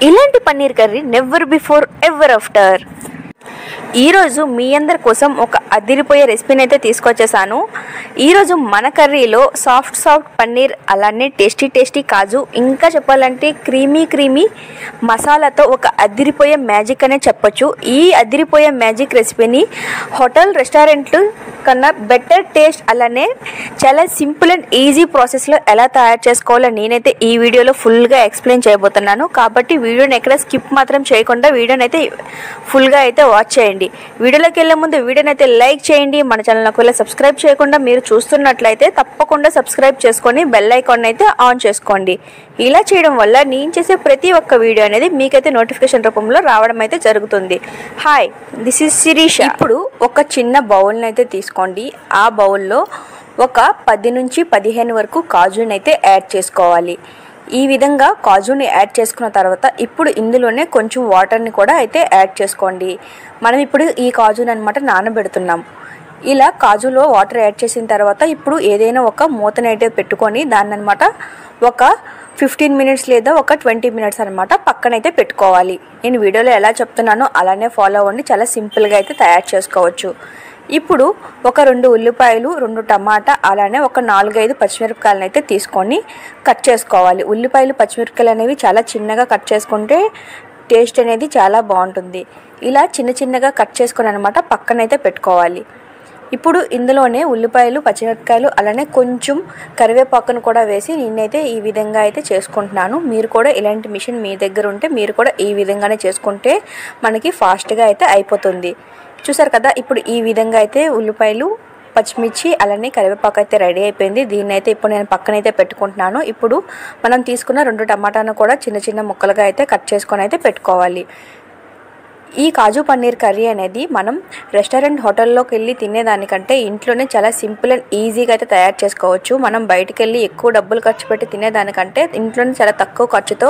ఇలాంటి paneer curry never before ever after. ఈరోజు మీ అందరి కోసం ఒక అదిరిపోయే రెసిపీని అయితే తీసుకొచ్చేసాను. ఈరోజు మన కర్రీలో సాఫ్ట్ పన్నీర్, అలానే టేస్టీ కాజు, ఇంకా చెప్పాలంటే క్రీమీ మసాలాతో ఒక అదిరిపోయే మ్యాజిక్ అనే చెప్పొచ్చు. ఈ అదిరిపోయే మ్యాజిక్ రెసిపీని హోటల్ రెస్టారెంట్లు కన్నా బెటర్ టేస్ట్, అలానే చాలా సింపుల్ అండ్ ఈజీ ప్రాసెస్లో ఎలా తయారు చేసుకోవాలో నేనైతే ఈ వీడియోలో ఫుల్గా ఎక్స్ప్లెయిన్ చేయబోతున్నాను. కాబట్టి వీడియోని ఎక్కడ స్కిప్ మాత్రం చేయకుండా వీడియోని అయితే ఫుల్గా అయితే వాచ్ చేయండి. వీడియోలోకి వెళ్ళే ముందు వీడియోని అయితే లైక్ చేయండి. మన ఛానల్ ఒకవేళ సబ్స్క్రైబ్ చేయకుండా మీరు చూస్తున్నట్లయితే తప్పకుండా సబ్స్క్రైబ్ చేసుకొని బెల్ ఐకాన్ అయితే ఆన్ చేసుకోండి. ఇలా చేయడం వల్ల నేను చేసే ప్రతి ఒక్క వీడియో అనేది మీకైతే నోటిఫికేషన్ రూపంలో రావడం అయితే జరుగుతుంది. Hi, this is Shirisha. ఇప్పుడు ఒక చిన్న బౌల్ని అయితే తీసుకోండి. ఆ బౌల్లో ఒక 10 నుంచి 15 వరకు కాజుని అయితే యాడ్ చేసుకోవాలి. ఈ విధంగా కాజుని యాడ్ చేసుకున్న తర్వాత ఇప్పుడు ఇందులోనే కొంచెం వాటర్ని కూడా అయితే యాడ్ చేసుకోండి. మనం ఇప్పుడు ఈ కాజుని అనమాట నానబెడుతున్నాం. ఇలా కాజులో వాటర్ యాడ్ చేసిన తర్వాత ఇప్పుడు ఏదైనా ఒక మూతని అయితే పెట్టుకొని దాన్ని అనమాట ఒక 15 మినిట్స్ లేదా ఒక 20 మినిట్స్ అనమాట పక్కనైతే పెట్టుకోవాలి. నేను వీడియోలో ఎలా చెప్తున్నానో అలానే ఫాలో అవ్వండి. చాలా సింపుల్గా అయితే తయారు చేసుకోవచ్చు. ఇప్పుడు ఒక 2 ఉల్లిపాయలు, 2 టమాటా, అలానే ఒక 4-5 పచ్చిమిరపకాయలను అయితే తీసుకొని కట్ చేసుకోవాలి. ఉల్లిపాయలు, పచ్చిమిరపకాయలు అనేవి చాలా చిన్నగా కట్ చేసుకుంటే టేస్ట్ అనేది చాలా బాగుంటుంది. ఇలా చిన్నగా కట్ చేసుకొని అనమాట పక్కనైతే పెట్టుకోవాలి. ఇప్పుడు ఇందులోనే ఉల్లిపాయలు, పచ్చిమిరపకాయలు, అలానే కొంచెం కరివేపాకును కూడా వేసి నేనైతే ఈ విధంగా అయితే చేసుకుంటున్నాను. మీరు కూడా ఇలాంటి మిషన్ మీ దగ్గర ఉంటే మీరు కూడా ఈ విధంగానే చేసుకుంటే మనకి ఫాస్ట్గా అయితే అయిపోతుంది. చూసారు కదా, ఇప్పుడు ఈ విధంగా అయితే ఉల్లిపాయలు, పచ్చిమిర్చి, అలానే కరివేపాకు అయితే రెడీ అయిపోయింది. దీన్ని అయితే ఇప్పుడు నేను పక్కనైతే పెట్టుకుంటున్నాను. ఇప్పుడు మనం తీసుకున్న 2 టమాటాను కూడా చిన్న ముక్కలుగా అయితే కట్ చేసుకొని అయితే పెట్టుకోవాలి. ఈ కాజు పన్నీర్ కర్రీ అనేది మనం రెస్టారెంట్ హోటల్లోకి వెళ్ళి తినేదానికంటే ఇంట్లోనే చాలా సింపుల్ అండ్ ఈజీగా అయితే తయారు చేసుకోవచ్చు. మనం బయటికి వెళ్ళి ఎక్కువ డబ్బులు ఖర్చు పెట్టి తినేదానికంటే ఇంట్లోనే చాలా తక్కువ ఖర్చుతో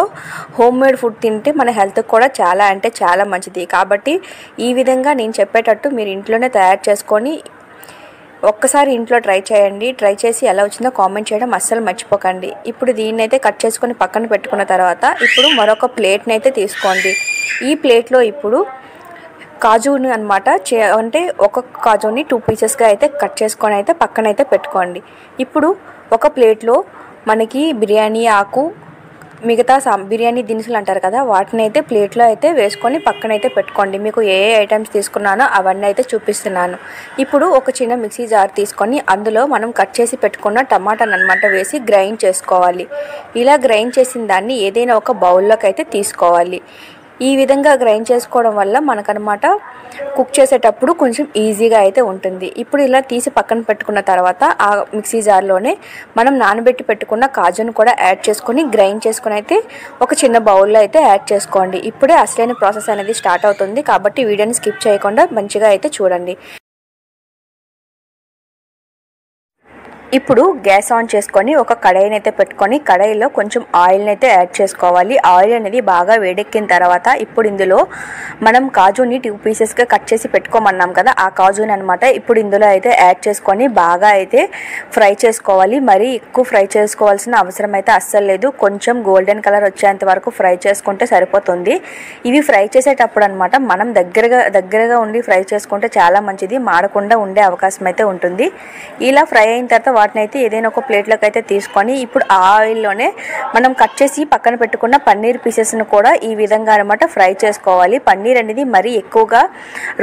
హోమ్ మేడ్ ఫుడ్ తింటే మన హెల్త్కి కూడా చాలా అంటే చాలా మంచిది. కాబట్టి ఈ విధంగా నేను చెప్పేటట్టు మీరు ఇంట్లోనే తయారు చేసుకొని ఒక్కసారి ఇంట్లో ట్రై చేయండి. ట్రై చేసి ఎలా వచ్చిందో కామెంట్ చేయడం అస్సలు మర్చిపోకండి. ఇప్పుడు దీన్ని అయితే కట్ చేసుకొని పక్కన పెట్టుకున్న తర్వాత ఇప్పుడు మరొక ప్లేట్ని అయితే తీసుకోండి. ఈ ప్లేట్లో ఇప్పుడు కాజుని అనమాట అంటే ఒక కాజుని 2 పీసెస్గా అయితే కట్ చేసుకొని అయితే పక్కన అయితే పెట్టుకోండి. ఇప్పుడు ఒక ప్లేట్లో మనకి బిర్యానీ ఆకు, మిగతా బిర్యానీ దినుసులు అంటారు కదా, వాటిని అయితే ప్లేట్లో అయితే వేసుకొని పక్కనైతే పెట్టుకోండి. మీకు ఏ ఐటమ్స్ తీసుకున్నానో అవన్నీ అయితే చూపిస్తున్నాను. ఇప్పుడు ఒక చిన్న మిక్సీ జార్ తీసుకొని అందులో మనం కట్ చేసి పెట్టుకున్న టమాటాను అనమాట వేసి గ్రైండ్ చేసుకోవాలి. ఇలా గ్రైండ్ చేసిన దాన్ని ఏదైనా ఒక బౌల్లోకి అయితే తీసుకోవాలి. ఈ విధంగా గ్రైండ్ చేసుకోవడం వల్ల మనకనమాట కుక్ చేసేటప్పుడు కొంచెం ఈజీగా అయితే ఉంటుంది. ఇప్పుడు ఇలా తీసి పక్కన పెట్టుకున్న తర్వాత ఆ మిక్సీ జార్లోనే మనం నానబెట్టి పెట్టుకున్న కాజును కూడా యాడ్ చేసుకొని గ్రైండ్ చేసుకొని అయితే ఒక చిన్న బౌల్లో అయితే యాడ్ చేసుకోండి. ఇప్పుడే అసలైన ప్రాసెస్ అనేది స్టార్ట్ అవుతుంది. కాబట్టి వీడియోని స్కిప్ చేయకుండా మంచిగా అయితే చూడండి. ఇప్పుడు గ్యాస్ ఆన్ చేసుకొని ఒక కడాయిని అయితే పెట్టుకొని కడాయిలో కొంచెం ఆయిల్ని అయితే యాడ్ చేసుకోవాలి. ఆయిల్ అనేది బాగా వేడెక్కిన తర్వాత ఇప్పుడు ఇందులో మనం కాజుని 2 పీసెస్గా కట్ చేసి పెట్టుకోమన్నాం కదా, ఆ కాజుని అనమాట ఇప్పుడు ఇందులో అయితే యాడ్ చేసుకొని బాగా అయితే ఫ్రై చేసుకోవాలి. మరీ ఎక్కువ ఫ్రై చేసుకోవాల్సిన అవసరం అయితే అస్సలు లేదు. కొంచెం గోల్డెన్ కలర్ వచ్చేంత వరకు ఫ్రై చేసుకుంటే సరిపోతుంది. ఇవి ఫ్రై చేసేటప్పుడు అనమాట మనం దగ్గరగా ఉండి ఫ్రై చేసుకుంటే చాలా మంచిది, మాడకుండా ఉండే అవకాశం అయితే ఉంటుంది. ఇలా ఫ్రై అయిన తర్వాత వాటిని అయితే ఏదైనా ఒక ప్లేట్లోకి అయితే తీసుకొని ఇప్పుడు ఆ ఆయిల్లోనే మనం కట్ చేసి పక్కన పెట్టుకున్న పన్నీర్ పీసెస్ను కూడా ఈ విధంగా అనమాట ఫ్రై చేసుకోవాలి. పన్నీర్ అనేది మరీ ఎక్కువగా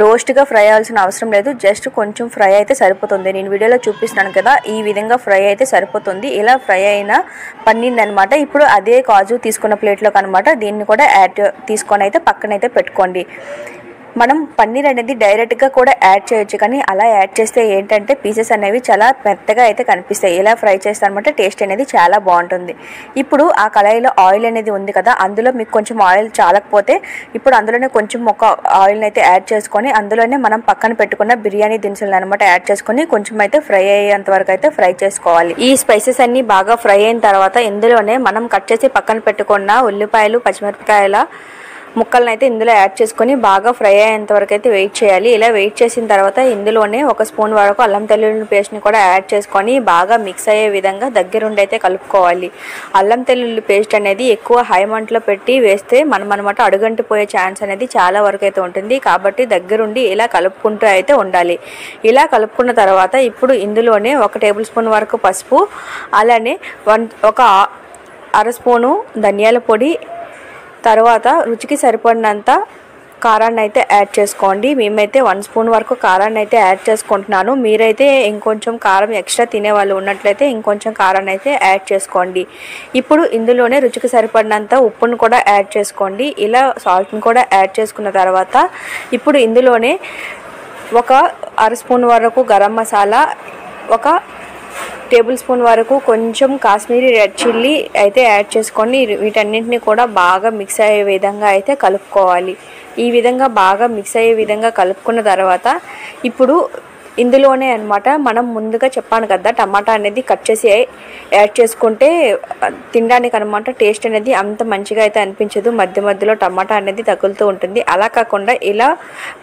రోస్ట్గా ఫ్రై అవ్వాల్సిన అవసరం లేదు, జస్ట్ కొంచెం ఫ్రై అయితే సరిపోతుంది. నేను వీడియోలో చూపిస్తున్నాను కదా, ఈ విధంగా ఫ్రై అయితే సరిపోతుంది. ఇలా ఫ్రై అయిన పన్నీర్ అనమాట ఇప్పుడు అదే కాజు తీసుకున్న ప్లేట్లోకి అనమాట దీన్ని కూడా తీసుకొని అయితే పక్కనైతే పెట్టుకోండి. మనం పన్నీర్ అనేది డైరెక్ట్గా కూడా యాడ్ చేయొచ్చు, కానీ అలా యాడ్ చేస్తే ఏంటంటే పీసెస్ అనేవి చాలా మెత్తగా అయితే కనిపిస్తాయి. ఇలా ఫ్రై చేస్తే అనమాట టేస్ట్ అనేది చాలా బాగుంటుంది. ఇప్పుడు ఆ కళాయిలో ఆయిల్ అనేది ఉంది కదా, అందులో మీకు కొంచెం ఆయిల్ చాలకపోతే ఇప్పుడు అందులోనే కొంచెం ఒక ఆయిల్ని అయితే యాడ్ చేసుకొని అందులోనే మనం పక్కన పెట్టుకున్న బిర్యానీ దినుసులను అనమాట యాడ్ చేసుకొని కొంచెం అయితే ఫ్రై అయ్యేంత వరకు అయితే ఫ్రై చేసుకోవాలి. ఈ స్పైసెస్ అన్ని బాగా ఫ్రై అయిన తర్వాత ఇందులోనే మనం కట్ చేసి పక్కన పెట్టుకున్న ఉల్లిపాయలు, పచ్చిమిరపకాయల ముక్కలను అయితే ఇందులో యాడ్ చేసుకొని బాగా ఫ్రై అయ్యేంత వరకు అయితే వెయిట్ చేయాలి. ఇలా వెయిట్ చేసిన తర్వాత ఇందులోనే 1 స్పూన్ వరకు అల్లం వెల్లుల్లి పేస్ట్ని కూడా యాడ్ చేసుకొని బాగా మిక్స్ అయ్యే విధంగా దగ్గరుండి అయితే కలుపుకోవాలి. అల్లం వెల్లుల్లి పేస్ట్ అనేది ఎక్కువ హై మంటలో పెట్టి వేస్తే మనమనమాట అడుగంటిపోయే ఛాన్స్ అనేది చాలా వరకు అయితే ఉంటుంది. కాబట్టి దగ్గరుండి ఇలా కలుపుకుంటూ అయితే ఉండాలి. ఇలా కలుపుకున్న తర్వాత ఇప్పుడు ఇందులోనే 1 టేబుల్ స్పూన్ వరకు పసుపు, అలానే 1/2 స్పూను ధనియాల పొడి, తర్వాత రుచికి సరిపడినంత కారాన్ని అయితే యాడ్ చేసుకోండి. మేమైతే 1 స్పూన్ వరకు కారాన్ని అయితే యాడ్ చేసుకుంటున్నాను. మీరైతే ఇంకొంచెం కారం ఎక్స్ట్రా తినే వాళ్ళు ఉన్నట్లయితే ఇంకొంచెం కారాన్ని అయితే యాడ్ చేసుకోండి. ఇప్పుడు ఇందులోనే రుచికి సరిపడినంత ఉప్పును కూడా యాడ్ చేసుకోండి. ఇలా సాల్ట్ని కూడా యాడ్ చేసుకున్న తర్వాత ఇప్పుడు ఇందులోనే 1/2 స్పూన్ వరకు గరం మసాలా, 1 టేబుల్ స్పూన్ వరకు కొంచెం కాశ్మీరీ రెడ్ చిల్లీ అయితే యాడ్ చేసుకొని వీటన్నింటినీ కూడా బాగా మిక్స్ అయ్యే విధంగా అయితే కలుపుకోవాలి. ఈ విధంగా బాగా మిక్స్ అయ్యే విధంగా కలుపుకున్న తర్వాత ఇప్పుడు ఇందులోనే అన్నమాట మనం ముందుగా చెప్పాను కదా టమాటా అనేది కట్ చేసి యాడ్ చేసుకుంటే తినడానికి అన్నమాట టేస్ట్ అనేది అంత మంచిగా అయితే అనిపించదు. మధ్య మధ్యలో టమాటా అనేది తగులుతూ ఉంటుంది. అలా కాకుండా ఇలా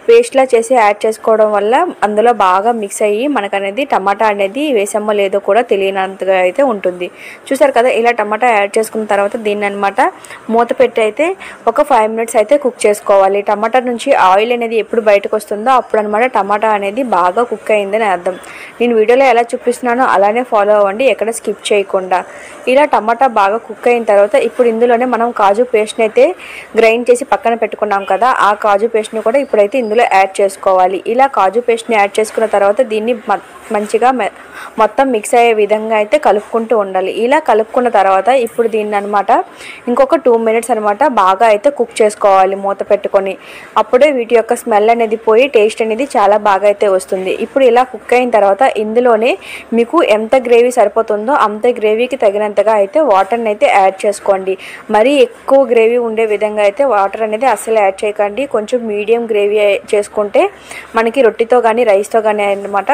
పేస్ట్లా చేసి యాడ్ చేసుకోవడం వల్ల అందులో బాగా మిక్స్ అయ్యి మనకనేది టమాటా అనేది వేసామో లేదో కూడా తెలియనంతగా అయితే ఉంటుంది. చూసారు కదా, ఇలా టమాటా యాడ్ చేసుకున్న తర్వాత దీన్ని అన్నమాట మూత పెట్టి అయితే ఒక 5 మినిట్స్ అయితే కుక్ చేసుకోవాలి. టమాటా నుంచి ఆయిల్ అనేది ఎప్పుడు బయటకు వస్తుందో అప్పుడు అన్నమాట టమాటా అనేది బాగా కుక్ అయిందని అర్థం. నేను వీడియోలో ఎలా చూపిస్తున్నానో అలానే ఫాలో అవ్వండి, ఎక్కడ స్కిప్ చేయకుండా. ఇలా టమాటా బాగా కుక్ అయిన తర్వాత ఇప్పుడు ఇందులోనే మనం కాజు పేస్ట్ని అయితే గ్రైండ్ చేసి పక్కన పెట్టుకున్నాం కదా, ఆ కాజు పేస్ట్ని కూడా ఇప్పుడైతే ఇందులో యాడ్ చేసుకోవాలి. ఇలా కాజు పేస్ట్ని యాడ్ చేసుకున్న తర్వాత దీన్ని మంచిగా మొత్తం మిక్స్ అయ్యే విధంగా అయితే కలుపుకుంటూ ఉండాలి. ఇలా కలుపుకున్న తర్వాత ఇప్పుడు దీన్ని అనమాట ఇంకొక 2 మినిట్స్ అనమాట బాగా అయితే కుక్ చేసుకోవాలి మూత పెట్టుకొని. అప్పుడే వీటి యొక్క స్మెల్ అనేది పోయి టేస్ట్ అనేది చాలా బాగా అయితే వస్తుంది. ఇప్పుడు ఇలా కుక్ అయిన తర్వాత ఇందులోనే మీకు ఎంత గ్రేవీ సరిపోతుందో అంత గ్రేవీకి తగినంతగా అయితే వాటర్ని అయితే యాడ్ చేసుకోండి. మరీ ఎక్కువ గ్రేవీ ఉండే విధంగా అయితే వాటర్ అనేది అస్సలు యాడ్ చేయకండి. కొంచెం మీడియం గ్రేవీ చేసుకుంటే మనకి రొట్టెతో కానీ రైస్తో కానీ అన్నమాట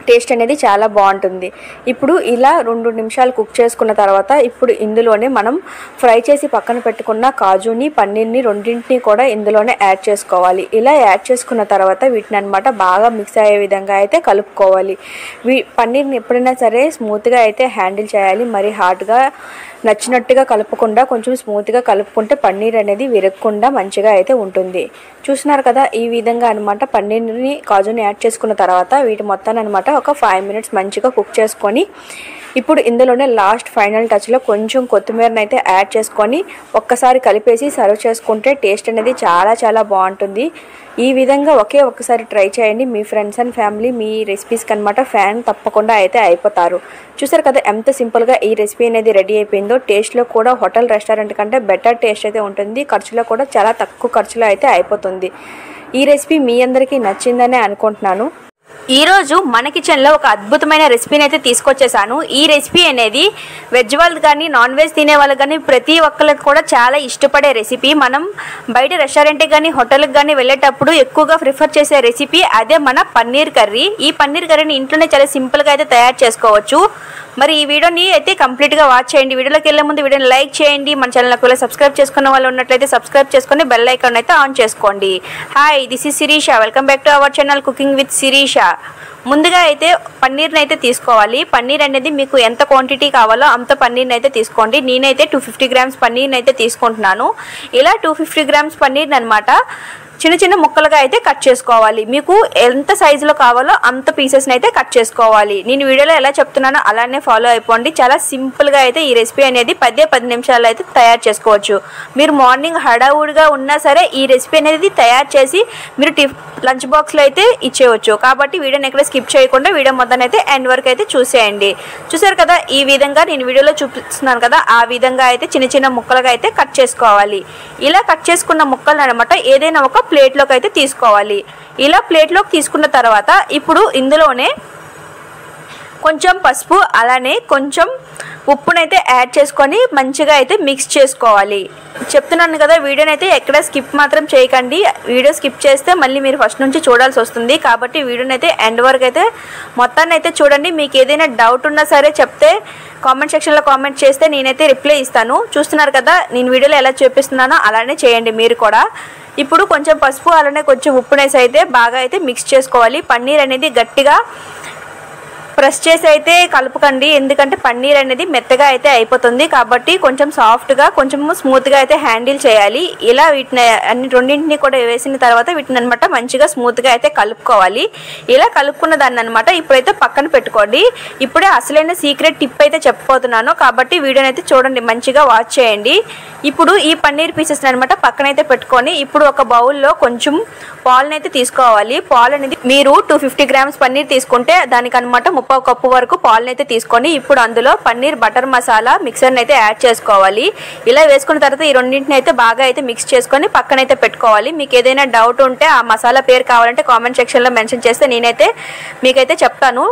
టేస్ట్ అనేది చాలా బాగుంటుంది. ఇప్పుడు ఇలా 2 నిమిషాలు కుక్ చేసుకున్న తర్వాత ఇప్పుడు ఇందులోనే మనం ఫ్రై చేసి పక్కన పెట్టుకున్న కాజుని, పన్నీర్ని రెండింటిని కూడా ఇందులోనే యాడ్ చేసుకోవాలి. ఇలా యాడ్ చేసుకున్న తర్వాత వీటిని అనమాట బాగా మిక్స్ అయ్యే విధంగా అయితే కలుపుకోవాలి. పన్నీర్ని ఎప్పుడైనా సరే స్మూత్గా అయితే హ్యాండిల్ చేయాలి. మరి హార్డ్గా నచ్చినట్టుగా కలుపుకుండా కొంచెం స్మూత్గా కలుపుకుంటే పన్నీర్ అనేది విరగకుండా మంచిగా అయితే ఉంటుంది. చూస్తున్నారు కదా, ఈ విధంగా అనమాట పన్నీర్ని, కాజుని యాడ్ చేసుకున్న తర్వాత వీటి మొత్తాన్ని అనమాట ఒక 5 మినిట్స్ మంచిగా కుక్ చేసుకొని ఇప్పుడు ఇందులోనే లాస్ట్ ఫైనల్ టచ్లో కొంచెం కొత్తిమీరని అయితే యాడ్ చేసుకొని ఒక్కసారి కలిపేసి సర్వ్ చేసుకుంటే టేస్ట్ అనేది చాలా చాలా బాగుంటుంది. ఈ విధంగా ఒక్కసారి ట్రై చేయండి. మీ ఫ్రెండ్స్ అండ్ ఫ్యామిలీ మీ రెసిపీస్కి అనమాట ఫ్యాన్ తప్పకుండా అయితే అయిపోతారు. చూసారు కదా ఎంత సింపుల్గా ఈ రెసిపీ అనేది రెడీ అయిపోయిందో. టేస్ట్లో కూడా హోటల్ రెస్టారెంట్ కంటే బెటర్ టేస్ట్ అయితే ఉంటుంది. ఖర్చులో కూడా చాలా తక్కువ ఖర్చులో అయితే అయిపోతుంది. ఈ రెసిపీ మీ అందరికీ నచ్చిందనే అనుకుంటున్నాను. ఈరోజు మన కిచెన్లో ఒక అద్భుతమైన రెసిపీని అయితే తీసుకొచ్చేసాను. ఈ రెసిపీ అనేది వెజ్ వాళ్ళు కానీ నాన్ వెజ్ తినే వాళ్ళు కానీ ప్రతి ఒక్కరికి కూడా చాలా ఇష్టపడే రెసిపీ. మనం బయట రెస్టారెంట్కి కానీ హోటల్కి కానీ వెళ్ళేటప్పుడు ఎక్కువగా ప్రిఫర్ చేసే రెసిపీ అదే మన పన్నీర్ కర్రీ. ఈ పన్నీర్ కర్రీని ఇంట్లోనే చాలా సింపుల్గా అయితే తయారు చేసుకోవచ్చు. మరి ఈ వీడియోని అయితే కంప్లీట్గా వాచ్ చేయండి. వీడియోలోకి వెళ్ళే ముందు వీడియోని లైక్ చేయండి. మన ఛానల్కి వెళ్ళి సబ్స్క్రైబ్ చేసుకున్న వాళ్ళు ఉన్నట్లయితే సబ్స్క్రైబ్ చేసుకొని బెల్ ఐకాన్ అయితే ఆన్ చేసుకోండి. Hi, this is Shirisha. Welcome back to our channel cooking with Shirisha. ముందుగా అయితే పన్నీర్ని అయితే తీసుకోవాలి. పన్నీర్ అనేది మీకు ఎంత క్వాంటిటీ కావాలో అంత పన్నీర్ని అయితే తీసుకోండి. నేనైతే 250 గ్రామ్స్ పన్నీర్ని అయితే తీసుకుంటున్నాను. ఇలా 250 గ్రామ్స్ పన్నీర్ని అనమాట చిన్న చిన్న ముక్కలుగా అయితే కట్ చేసుకోవాలి. మీకు ఎంత సైజులో కావాలో అంత పీసెస్ని అయితే కట్ చేసుకోవాలి. నేను వీడియోలో ఎలా చెప్తున్నానో అలానే ఫాలో అయిపోండి. చాలా సింపుల్గా అయితే ఈ రెసిపీ అనేది 10 నిమిషాల్లో అయితే తయారు చేసుకోవచ్చు. మీరు మార్నింగ్ హడావుడిగా ఉన్నా సరే ఈ రెసిపీ అనేది తయారు చేసి మీరు లంచ్ బాక్స్లో అయితే ఇచ్చేయవచ్చు. కాబట్టి వీడియోని ఎక్కడ స్కిప్ చేయకుండా వీడియో మొత్తం అయితే ఎండ్ వరకు అయితే చూసేయండి. చూసారు కదా, ఈ విధంగా నేను వీడియోలో చూపిస్తున్నాను కదా, ఆ విధంగా అయితే చిన్న చిన్న ముక్కలుగా అయితే కట్ చేసుకోవాలి. ఇలా కట్ చేసుకున్న ముక్కలు అనమాట ఏదైనా ఒక ప్లేట్లోకి అయితే తీసుకోవాలి. ఇలా ప్లేట్లోకి తీసుకున్న తర్వాత ఇప్పుడు ఇందులోనే కొంచెం పసుపు, అలానే కొంచెం ఉప్పునైతే యాడ్ చేసుకొని మంచిగా అయితే మిక్స్ చేసుకోవాలి. చెప్తున్నాను కదా, వీడియోనైతే ఎక్కడ స్కిప్ మాత్రం చేయకండి. వీడియో స్కిప్ చేస్తే మళ్ళీ మీరు ఫస్ట్ నుంచి చూడాల్సి వస్తుంది. కాబట్టి వీడియోనైతే ఎండ్ వరకు అయితే మొత్తాన్ని అయితే చూడండి. మీకు ఏదైనా డౌట్ ఉన్నా సరే చెప్తే కామెంట్ సెక్షన్లో కామెంట్ చేస్తే నేనైతే రిప్లై ఇస్తాను. చూస్తున్నారు కదా నేను వీడియోలో ఎలా చూపిస్తున్నానో అలానే చేయండి మీరు కూడా. ఇప్పుడు కొంచెం పసుపు అలానే కొంచెం ఉప్పునేసి అయితే బాగా అయితే మిక్స్ చేసుకోవాలి. పన్నీర్ అనేది గట్టిగా ప్రెస్ చేసి అయితే కలుపుకండి, ఎందుకంటే పన్నీర్ అనేది మెత్తగా అయితే అయిపోతుంది. కాబట్టి కొంచెం సాఫ్ట్గా కొంచెం స్మూత్గా అయితే హ్యాండిల్ చేయాలి. ఇలా వీటిని రెండింటిని కూడా వేసిన తర్వాత వీటిని అనమాట మంచిగా స్మూత్గా అయితే కలుపుకోవాలి. ఇలా కలుపుకున్న దాన్ని అనమాట ఇప్పుడైతే పక్కన పెట్టుకోండి. ఇప్పుడే అసలైన సీక్రెట్ టిప్ అయితే చెప్పబోతున్నాను, కాబట్టి వీడియోని అయితే చూడండి, మంచిగా వాచ్ చేయండి. ఇప్పుడు ఈ పన్నీర్ పీసెస్ అనమాట పక్కనైతే పెట్టుకొని ఇప్పుడు ఒక బౌల్లో కొంచెం పాలనైతే తీసుకోవాలి. పాలు అనేది మీరు 250 గ్రామ్స్ పన్నీర్ తీసుకుంటే దానికి అనమాట 30 కప్పు వరకు పాలనైతే తీసుకొని ఇప్పుడు అందులో పన్నీర్ బటర్ మసాలా మిక్సర్ని అయితే యాడ్ చేసుకోవాలి. ఇలా వేసుకున్న తర్వాత ఈ రెండింటిని అయితే బాగా అయితే మిక్స్ చేసుకొని పక్కనైతే పెట్టుకోవాలి. మీకు ఏదైనా డౌట్ ఉంటే ఆ మసాలా పేరు కావాలంటే కామెంట్ సెక్షన్లో మెన్షన్ చేస్తే నేనైతే మీకైతే చెప్తాను.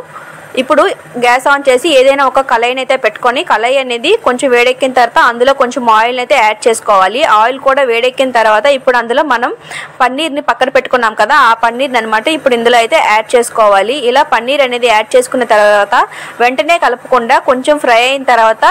ఇప్పుడు గ్యాస్ ఆన్ చేసి ఏదైనా ఒక కళాయిని అయితే పెట్టుకొని కళాయి అనేది కొంచెం వేడెక్కిన తర్వాత అందులో కొంచెం ఆయిల్ అయితే యాడ్ చేసుకోవాలి. ఆయిల్ కూడా వేడెక్కిన తర్వాత ఇప్పుడు అందులో మనం పన్నీర్ని పక్కన పెట్టుకున్నాం కదా, ఆ పన్నీర్ని అనమాట ఇప్పుడు ఇందులో అయితే యాడ్ చేసుకోవాలి. ఇలా పన్నీర్ అనేది యాడ్ చేసుకున్న తర్వాత వెంటనే కలపకుండా కొంచెం ఫ్రై అయిన తర్వాత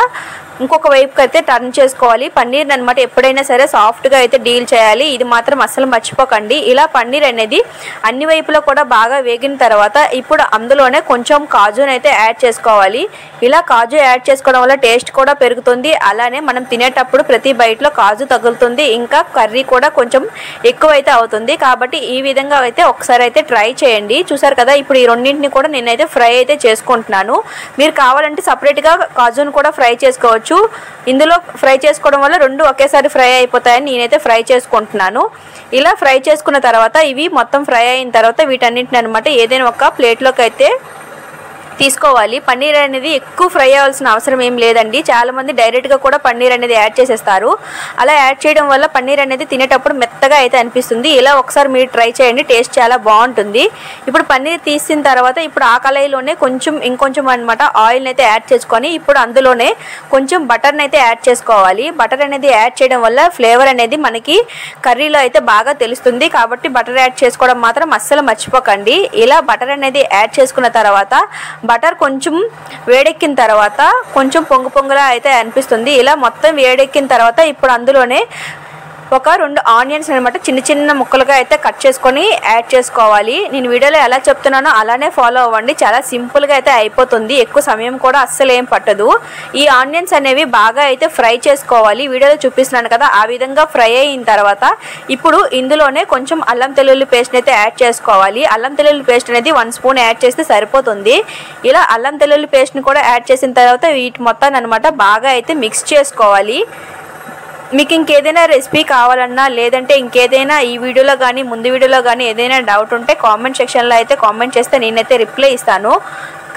ఇంకొక వైపుకి అయితే టర్న్ చేసుకోవాలి. పన్నీర్ అనమాట ఎప్పుడైనా సరే సాఫ్ట్గా అయితే డీల్ చేయాలి, ఇది మాత్రం అస్సలు మర్చిపోకండి. ఇలా పన్నీర్ అనేది అన్ని వైపులో కూడా బాగా వేగిన తర్వాత ఇప్పుడు అందులోనే కొంచెం కాజుని అయితే యాడ్ చేసుకోవాలి. ఇలా కాజు యాడ్ చేసుకోవడం వల్ల టేస్ట్ కూడా పెరుగుతుంది, అలానే మనం తినేటప్పుడు ప్రతి బైట్లో కాజు తగులుతుంది, ఇంకా కర్రీ కూడా కొంచెం ఎక్కువ అయితే అవుతుంది. కాబట్టి ఈ విధంగా అయితే ఒకసారి అయితే ట్రై చేయండి. చూసారు కదా, ఇప్పుడు ఈ రెండింటిని కూడా నేనైతే ఫ్రై అయితే చేసుకుంటున్నాను. మీరు కావాలంటే సపరేట్గా కాజును కూడా ఫ్రై చేసుకోవచ్చు. ఇందులో ఫ్రై చేసుకోవడం వల్ల రెండు ఒకేసారి ఫ్రై అయిపోతాయని నేనైతే ఫ్రై చేసుకుంటున్నాను. ఇలా ఫ్రై చేసుకున్న తర్వాత ఇవి మొత్తం ఫ్రై అయిన తర్వాత వీటన్నింటిని అనమాట ఏదైనా ఒక ప్లేట్లోకి అయితే తీసుకోవాలి. పన్నీర్ అనేది ఎక్కువ ఫ్రై అవ్వాల్సిన అవసరం ఏం లేదండి. చాలామంది డైరెక్ట్గా కూడా పన్నీర్ అనేది యాడ్ చేసేస్తారు. అలా యాడ్ చేయడం వల్ల పన్నీర్ అనేది తినేటప్పుడు మెత్తగా అయితే అనిపిస్తుంది. ఇలా ఒకసారి మీరు ట్రై చేయండి, టేస్ట్ చాలా బాగుంటుంది. ఇప్పుడు పన్నీర్ తీసిన తర్వాత ఇప్పుడు ఆ కళాయిలోనే ఇంకొంచెం అనమాట ఆయిల్ని అయితే యాడ్ చేసుకొని ఇప్పుడు అందులోనే కొంచెం బటర్ని అయితే యాడ్ చేసుకోవాలి. బటర్ అనేది యాడ్ చేయడం వల్ల ఫ్లేవర్ అనేది మనకి కర్రీలో అయితే బాగా తెలుస్తుంది. కాబట్టి బటర్ యాడ్ చేసుకోవడం మాత్రం అస్సలు మర్చిపోకండి. ఇలా బటర్ అనేది యాడ్ చేసుకున్న తర్వాత బటర్ కొంచెం వేడెక్కిన తర్వాత కొంచెం పొంగులా అయితే అనిపిస్తుంది. ఇలా మొత్తం వేడెక్కిన తర్వాత ఇప్పుడు అందులోనే ఒక 2 ఆనియన్స్ అనమాట చిన్న చిన్న ముక్కలుగా అయితే కట్ చేసుకొని యాడ్ చేసుకోవాలి. నేను వీడియోలో ఎలా చెప్తున్నానో అలానే ఫాలో అవ్వండి, చాలా సింపుల్గా అయితే అయిపోతుంది, ఎక్కువ సమయం కూడా అస్సలు ఏం పట్టదు. ఈ ఆనియన్స్ అనేవి బాగా అయితే ఫ్రై చేసుకోవాలి. వీడియోలో చూపిస్తున్నాను కదా ఆ విధంగా ఫ్రై అయిన తర్వాత ఇప్పుడు ఇందులోనే కొంచెం అల్లం వెల్లుల్లి పేస్ట్ అయితే యాడ్ చేసుకోవాలి. అల్లం వెల్లుల్లి పేస్ట్ అనేది 1 స్పూన్ యాడ్ చేస్తే సరిపోతుంది. ఇలా అల్లం వెల్లుల్లి పేస్ట్ని కూడా యాడ్ చేసిన తర్వాత వీటి మొత్తాన్ని అనమాట బాగా అయితే మిక్స్ చేసుకోవాలి. మీకు ఇంకేదైనా రెసిపీ కావాలన్నా లేదంటే ఇంకేదైనా ఈ వీడియోలో కానీ ముందు వీడియోలో కానీ ఏదైనా డౌట్ ఉంటే కామెంట్ సెక్షన్లో అయితే కామెంట్ చేస్తే నేనైతే రిప్లై ఇస్తాను.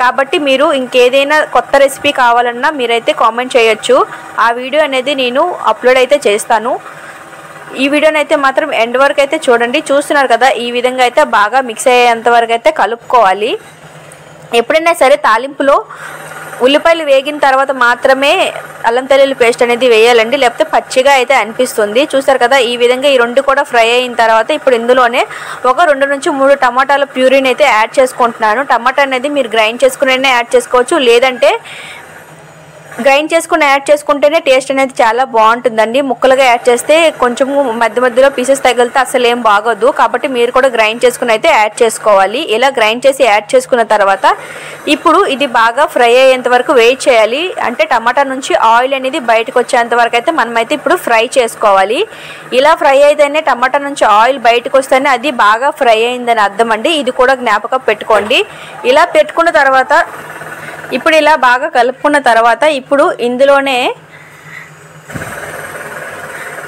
కాబట్టి మీరు ఇంకేదైనా కొత్త రెసిపీ కావాలన్నా మీరైతే కామెంట్ చేయొచ్చు. ఆ వీడియో అనేది నేను అప్లోడ్ అయితే చేస్తాను. ఈ వీడియోని అయితే మాత్రం ఎండ్ వరకు అయితే చూడండి. చూస్తున్నారు కదా, ఈ విధంగా అయితే బాగా మిక్స్ అయ్యేంత వరకు అయితే కలుపుకోవాలి. ఎప్పుడైనా సరే తాలింపులో ఉల్లిపాయలు వేగిన తర్వాత మాత్రమే అల్లం వెల్లుల్లి పేస్ట్ అనేది వేయాలండి, లేకపోతే పచ్చిగా అయితే అనిపిస్తుంది. చూసారు కదా, ఈ విధంగా ఈ రెండు కూడా ఫ్రై అయిన తర్వాత ఇప్పుడు ఇందులోనే ఒక 2 నుంచి 3 టమాటాల ప్యూరీని అయితే యాడ్ చేసుకుంటున్నాను. టమాటా అనేది మీరు గ్రైండ్ చేసుకునే యాడ్ చేసుకోవచ్చు, లేదంటే గ్రైండ్ చేసుకుని యాడ్ చేసుకుంటేనే టేస్ట్ అనేది చాలా బాగుంటుందండి. ముక్కలుగా యాడ్ చేస్తే కొంచెం మధ్యలో పీసెస్ తగిలితే అసలు ఏం బాగోదు. కాబట్టి మీరు కూడా గ్రైండ్ చేసుకుని అయితే యాడ్ చేసుకోవాలి. ఇలా గ్రైండ్ చేసి యాడ్ చేసుకున్న తర్వాత ఇప్పుడు ఇది బాగా ఫ్రై అయ్యేంత వరకు వెయిట్ చేయాలి. అంటే టమాటా నుంచి ఆయిల్ అనేది బయటకు వచ్చేంత వరకు అయితే మనమైతే ఇప్పుడు ఫ్రై చేసుకోవాలి. ఇలా ఫ్రై అయితేనే టమాటా నుంచి ఆయిల్ బయటకు వస్తేనే అది బాగా ఫ్రై అయిందని అర్థం అండి. ఇది కూడా జ్ఞాపకం పెట్టుకోండి. ఇలా పెట్టుకున్న తర్వాత ఇప్పుడు ఇలా బాగా కలుపుకున్న తర్వాత ఇప్పుడు ఇందులోనే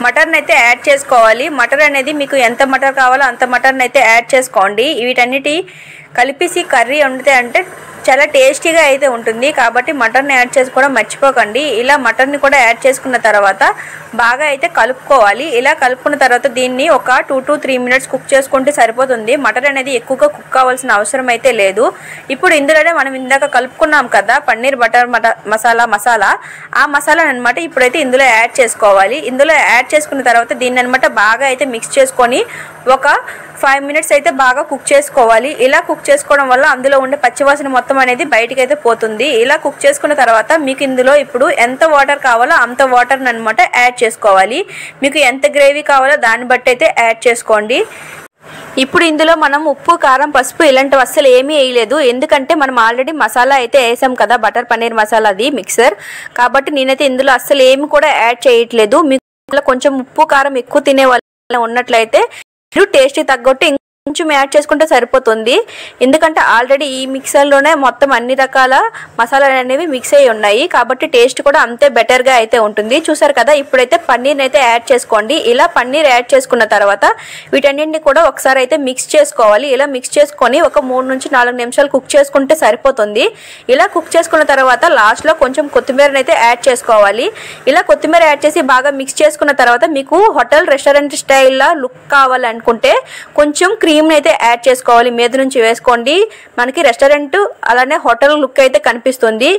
మటన్ అయితే యాడ్ చేసుకోవాలి. మటన్ అనేది మీకు ఎంత మటన్ కావాలో అంత మటన్ అయితే యాడ్ చేసుకోండి. వీటన్నిటి కలిపేసి కర్రీ వండితే అంటే చాలా టేస్టీగా అయితే ఉంటుంది. కాబట్టి మటన్ యాడ్ చేసుకోవడం మర్చిపోకండి. ఇలా మటన్ని కూడా యాడ్ చేసుకున్న తర్వాత బాగా అయితే కలుపుకోవాలి. ఇలా కలుపుకున్న తర్వాత దీన్ని ఒక 2 to 3 minutes కుక్ చేసుకుంటే సరిపోతుంది. మటన్ అనేది ఎక్కువగా కుక్ కావాల్సిన అవసరం అయితే లేదు. ఇప్పుడు ఇందులోనే మనం ఇందాక కలుపుకున్నాం కదా పన్నీర్ బటర్ మసాలా, ఆ మసాలాని అనమాట ఇప్పుడైతే ఇందులో యాడ్ చేసుకోవాలి. ఇందులో యాడ్ చేసుకున్న తర్వాత దీన్ని అనమాట బాగా అయితే మిక్స్ చేసుకొని ఒక 5 minutes అయితే బాగా కుక్ చేసుకోవాలి. ఇలా కుక్ చేసుకోవడం వల్ల అందులో ఉండే పచ్చివాసన మొత్తం అనేది బయటికి అయితే పోతుంది. ఇలా కుక్ చేసుకున్న తర్వాత మీకు ఇందులో ఇప్పుడు ఎంత వాటర్ కావాలో అంత వాటర్ని అనమాట యాడ్ చేసుకోవాలి. మీకు ఎంత గ్రేవీ కావాలో దాన్ని బట్టి అయితే యాడ్ చేసుకోండి. ఇప్పుడు ఇందులో మనం ఉప్పు, కారం, పసుపు ఇలాంటివి అస్సలు ఏమీ వేయలేదు. ఎందుకంటే మనం ఆల్రెడీ మసాలా అయితే వేసాం కదా, బటర్ పన్నీర్ మసాలా అది మిక్సర్. కాబట్టి నేనైతే ఇందులో అస్సలు ఏమి కూడా యాడ్ చేయట్లేదు. మీకు కొంచెం ఉప్పు, కారం ఎక్కువ తినే వాళ్ళు ఉన్నట్లయితే టేస్ట్ తగ్గట్టు కొంచెం యాడ్ చేసుకుంటే సరిపోతుంది. ఎందుకంటే ఆల్రెడీ ఈ మిక్సర్లోనే మొత్తం అన్ని రకాల మసాలాలు అనేవి మిక్స్ అయ్యి ఉన్నాయి. కాబట్టి టేస్ట్ కూడా అంతే బెటర్గా అయితే ఉంటుంది. చూసారు కదా, ఇప్పుడైతే పన్నీర్ని అయితే యాడ్ చేసుకోండి. ఇలా పన్నీర్ యాడ్ చేసుకున్న తర్వాత వీటన్నింటిని కూడా ఒకసారి అయితే మిక్స్ చేసుకోవాలి. ఇలా మిక్స్ చేసుకొని ఒక 3 నుంచి 4 నిమిషాలు కుక్ చేసుకుంటే సరిపోతుంది. ఇలా కుక్ చేసుకున్న తర్వాత లాస్ట్లో కొంచెం కొత్తిమీరని అయితే యాడ్ చేసుకోవాలి. ఇలా కొత్తిమీర యాడ్ చేసి బాగా మిక్స్ చేసుకున్న తర్వాత మీకు హోటల్ రెస్టారెంట్ స్టైల్లో లుక్ కావాలనుకుంటే కొంచెం క్రీమ్ అయితే యాడ్ చేసుకోవాలి. మీద నుంచి వేసుకోండి. మనకి రెస్టారెంట్ అలానే హోటల్ లుక్ అయితే కనిపిస్తుంది.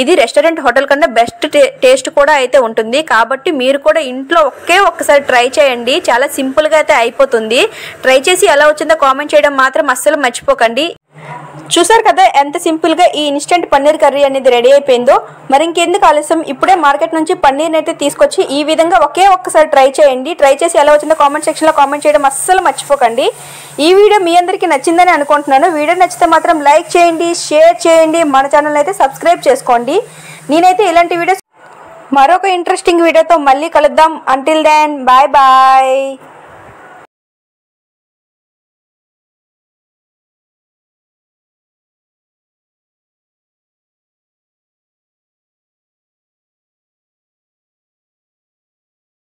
ఇది రెస్టారెంట్ హోటల్ కన్నా బెస్ట్ టేస్ట్ కూడా అయితే ఉంటుంది. కాబట్టి మీరు కూడా ఇంట్లో ఒక్కసారి ట్రై చేయండి. చాలా సింపుల్గా అయితే అయిపోతుంది. ట్రై చేసి ఎలా వచ్చిందో కామెంట్ చేయడం మాత్రం అస్సలు మర్చిపోకండి. చూసారు కదా ఎంత సింపుల్గా ఈ ఇన్స్టెంట్ పన్నీర్ కర్రీ అనేది రెడీ అయిపోయిందో. మరి ఇంకెందుకు ఆలస్యం, ఇప్పుడే మార్కెట్ నుంచి పన్నీర్ని అయితే తీసుకొచ్చి ఈ విధంగా ఒక్కసారి ట్రై చేయండి. ట్రై చేసి ఎలా వచ్చిందో కామెంట్ సెక్షన్లో కామెంట్ చేయడం అస్సలు మర్చిపోకండి. ఈ వీడియో మీ అందరికీ నచ్చిందని అనుకుంటున్నాను. వీడియో నచ్చితే మాత్రం లైక్ చేయండి, షేర్ చేయండి, మన ఛానల్ అయితే సబ్స్క్రైబ్ చేసుకోండి. నేనైతే ఇలాంటి వీడియోస్ మరొక ఇంట్రెస్టింగ్ వీడియోతో మళ్ళీ కలుద్దాం. Until then bye bye.